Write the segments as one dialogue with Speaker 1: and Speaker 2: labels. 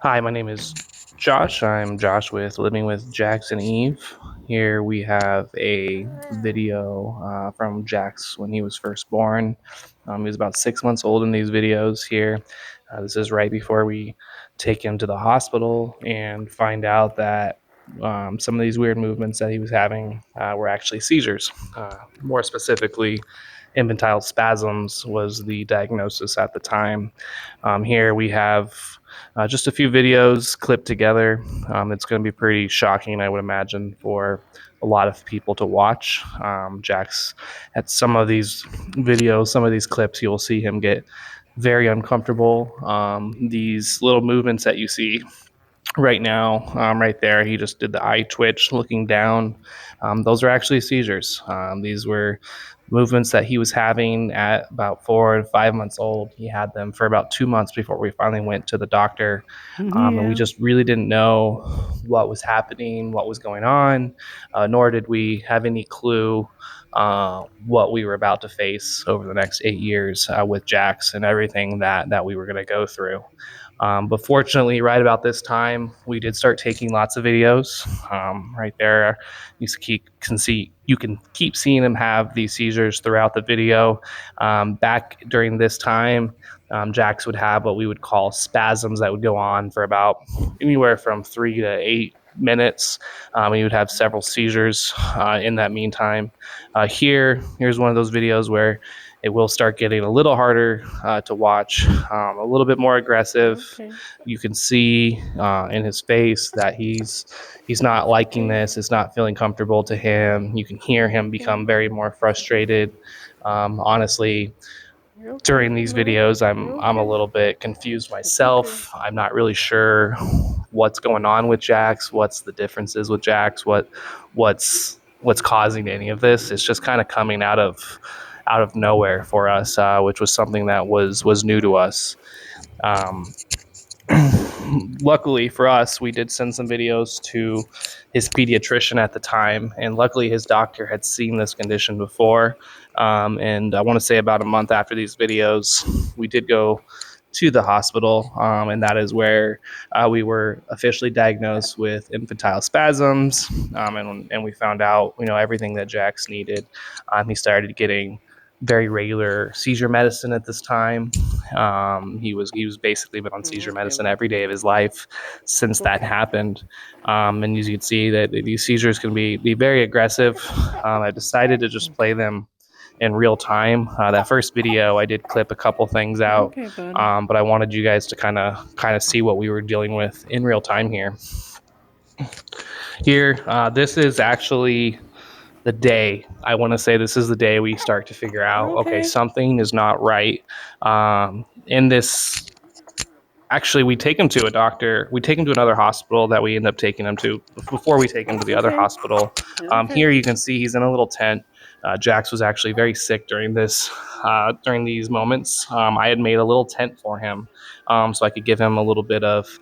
Speaker 1: Hi, my name is Josh. I'm Josh with Living with Jax and Eve. Here we have a video from Jax when he was first born. He was about 6 months old in these videos here. This is right before we take him to the hospital and find out that some of these weird movements that he was having were actually seizures. More specifically, infantile spasms was the diagnosis at the time. Here we have just a few videos clipped together. It's going to be pretty shocking, I would imagine, for a lot of people to watch. Jax, at some of these videos, some of these clips, you'll see him get very uncomfortable. These little movements that you see right now, right there, he just did the eye twitch looking down. Those are actually seizures. These were movements that he was having at about 4 and 5 months old. He had them for about 2 months before we finally went to the doctor. And we
Speaker 2: Yeah.
Speaker 1: just really didn't know what was happening, what was going on, nor did we have any clue what we were about to face over the next 8 years with Jax and everything that we were going to go through. But fortunately, right about this time, we did start taking lots of videos. Right there, you can keep seeing him have these seizures throughout the video. Back during this time, Jax would have what we would call spasms that would go on for about anywhere from 3 to 8 minutes. He would have several seizures in that meantime. Here's one of those videos where it will start getting a little harder to watch, a little bit more aggressive.
Speaker 2: Okay.
Speaker 1: You can see in his face that he's not liking
Speaker 2: Okay.
Speaker 1: this. It's not feeling comfortable to him. You can hear him
Speaker 2: Okay.
Speaker 1: become very more frustrated. Honestly,
Speaker 2: You're okay.
Speaker 1: during these
Speaker 2: No,
Speaker 1: videos,
Speaker 2: you're
Speaker 1: I'm a
Speaker 2: okay.
Speaker 1: little bit confused
Speaker 2: It's okay.
Speaker 1: myself. I'm not really sure what's going on with Jax, what's the differences with Jax, what's causing any of this. It's just kind of coming out of nowhere for us, which was something that was new to us. Um, Luckily for us, we did send some videos to his pediatrician at the time, and luckily his doctor had seen this condition before. And I want to say about a month after these videos, we did go to the hospital, and that is where we were officially diagnosed with infantile spasms, and we found out everything that Jax needed. He started getting very regular seizure medicine at this time. He was basically been on seizure
Speaker 2: Okay,
Speaker 1: medicine
Speaker 2: bud.
Speaker 1: every day of his life since that
Speaker 2: Okay.
Speaker 1: happened. And as you can see, that these seizures can be very aggressive. I decided to just play
Speaker 2: Okay.
Speaker 1: them in real time. That first video, I did clip a couple things out,
Speaker 2: Okay, bud.
Speaker 1: but I wanted you guys to kind of see what we were dealing with in real time here. Here, this is actually the day. I want to say this is the day we start to figure out, okay,
Speaker 2: Okay.
Speaker 1: something is not right. In this, actually, we take him to a doctor. We take him to another hospital that we end up taking him to before we take him to
Speaker 2: It's
Speaker 1: the other
Speaker 2: okay.
Speaker 1: hospital.
Speaker 2: It's okay.
Speaker 1: Here you can see he's in a little tent. Jax was actually very sick during these moments. I had made a little tent for him, so I could give him a little bit of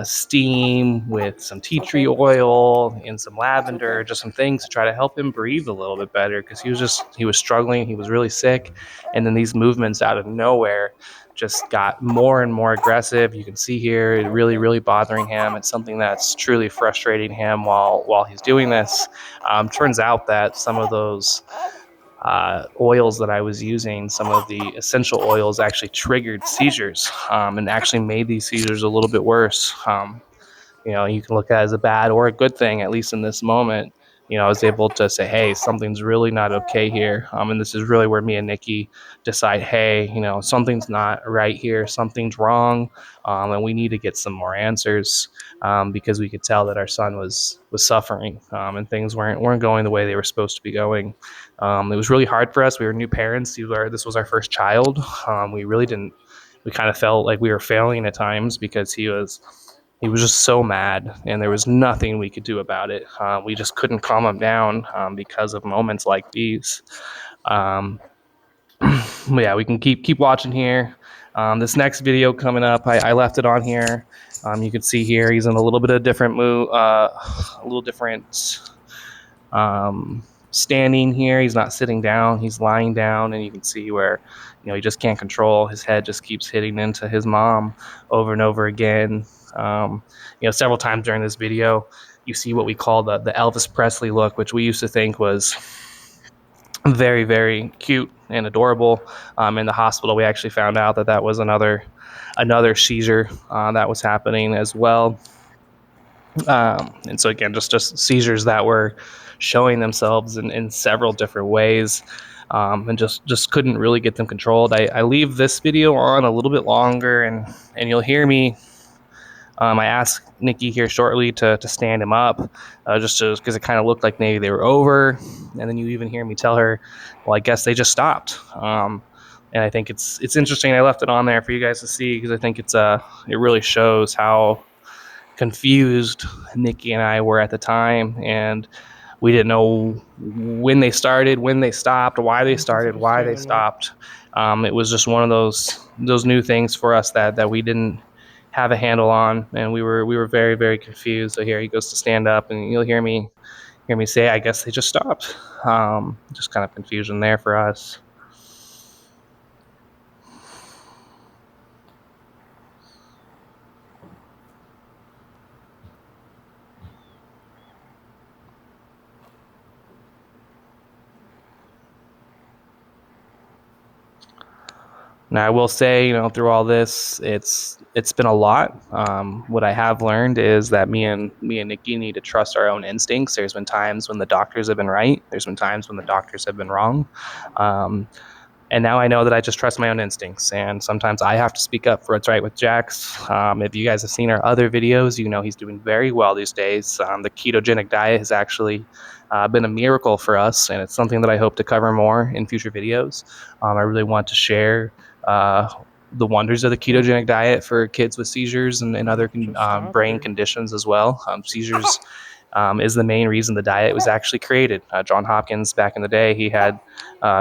Speaker 1: steam with some tea tree
Speaker 2: Okay.
Speaker 1: oil and some
Speaker 2: It's okay.
Speaker 1: lavender, just some things to try to help him breathe a little bit better because he was struggling. He was really sick, and then these movements out of nowhere just got more and more aggressive. You can see here it really,
Speaker 2: Okay.
Speaker 1: really bothering him. It's something that's truly frustrating him while he's doing this. Turns out that some of those oils that I was using, some of the essential oils, actually triggered seizures and actually made these seizures a little bit worse. You can look at it as a bad or a good thing, at least in this moment. I was able to say, hey, something's really not okay here. And this is really where me and Nikki decide, hey, something's not right here, something's wrong, and we need to get some more answers because we could tell that our son was suffering, and things weren't going the way they were supposed to be going. It was really hard for us. We were new parents. This was our first child. We really didn't. We kind of felt like we were failing at times because he was just so mad, and there was nothing we could do about it. We just couldn't calm him down because of moments like these. Um, yeah, we can keep watching here. This next video coming up, I left it on here. You can see here he's in a little bit of different mood, a little different um, standing here. He's not sitting down. He's lying down, and you can see where, he just can't control. His head just keeps hitting into his mom over and over again. Several times during this video, you see what we call the Elvis Presley look, which we used to think was very, very cute and adorable. In the hospital, we actually found out that was another seizure that was happening as well. And so again, just seizures that were showing themselves in several different ways, and just couldn't really get them controlled. I leave this video on a little bit longer, and you'll hear me. I asked Nikki here shortly to stand him up, just because it kind of looked like maybe they were over, and then you even hear me tell her, well, I guess they just stopped. And I think it's interesting. I left it on there for you guys to see because I think it really shows how confused Nikki and I were at the time, and we didn't know when they started, when they stopped, why they started, why they stopped. It was just one of those new things for us that we didn't have a handle on, and we were very, very confused. So here he goes to stand up, and you'll hear me say, I guess they just stopped. Just kind of confusion there for us. Now, I will say, through all this, it's been a lot. What I have learned is that me and Nikki need to trust our own instincts. There's been times when the doctors have been right. There's been times when the doctors have been wrong. And now I know that I just trust my own instincts. And sometimes I have to speak up for what's right with Jax. If you guys have seen our other videos, he's doing very well these days. The ketogenic diet has actually been a miracle for us, and it's something that I hope to cover more in future videos. I really want to share the wonders of the ketogenic diet for kids with seizures and other brain conditions as well. Seizures is the main reason the diet was actually created. John Hopkins, back in the day, he had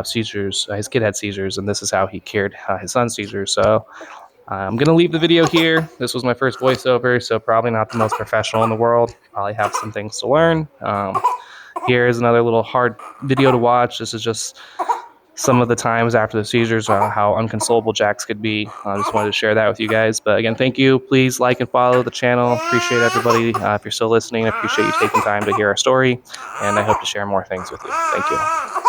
Speaker 1: seizures. His kid had seizures, and this is how he cured his son's seizures. So I'm going to leave the video here. This was my first voiceover, so probably not the most professional in the world. Probably have some things to learn. Here is another little hard video to watch. This is just some of the times after the seizures, how unconsolable Jax could be. I just wanted to share that with you guys. But again, thank you. Please like and follow the channel. Appreciate everybody. If you're still listening, I appreciate you taking time to hear our story. And I hope to share more things with you. Thank you.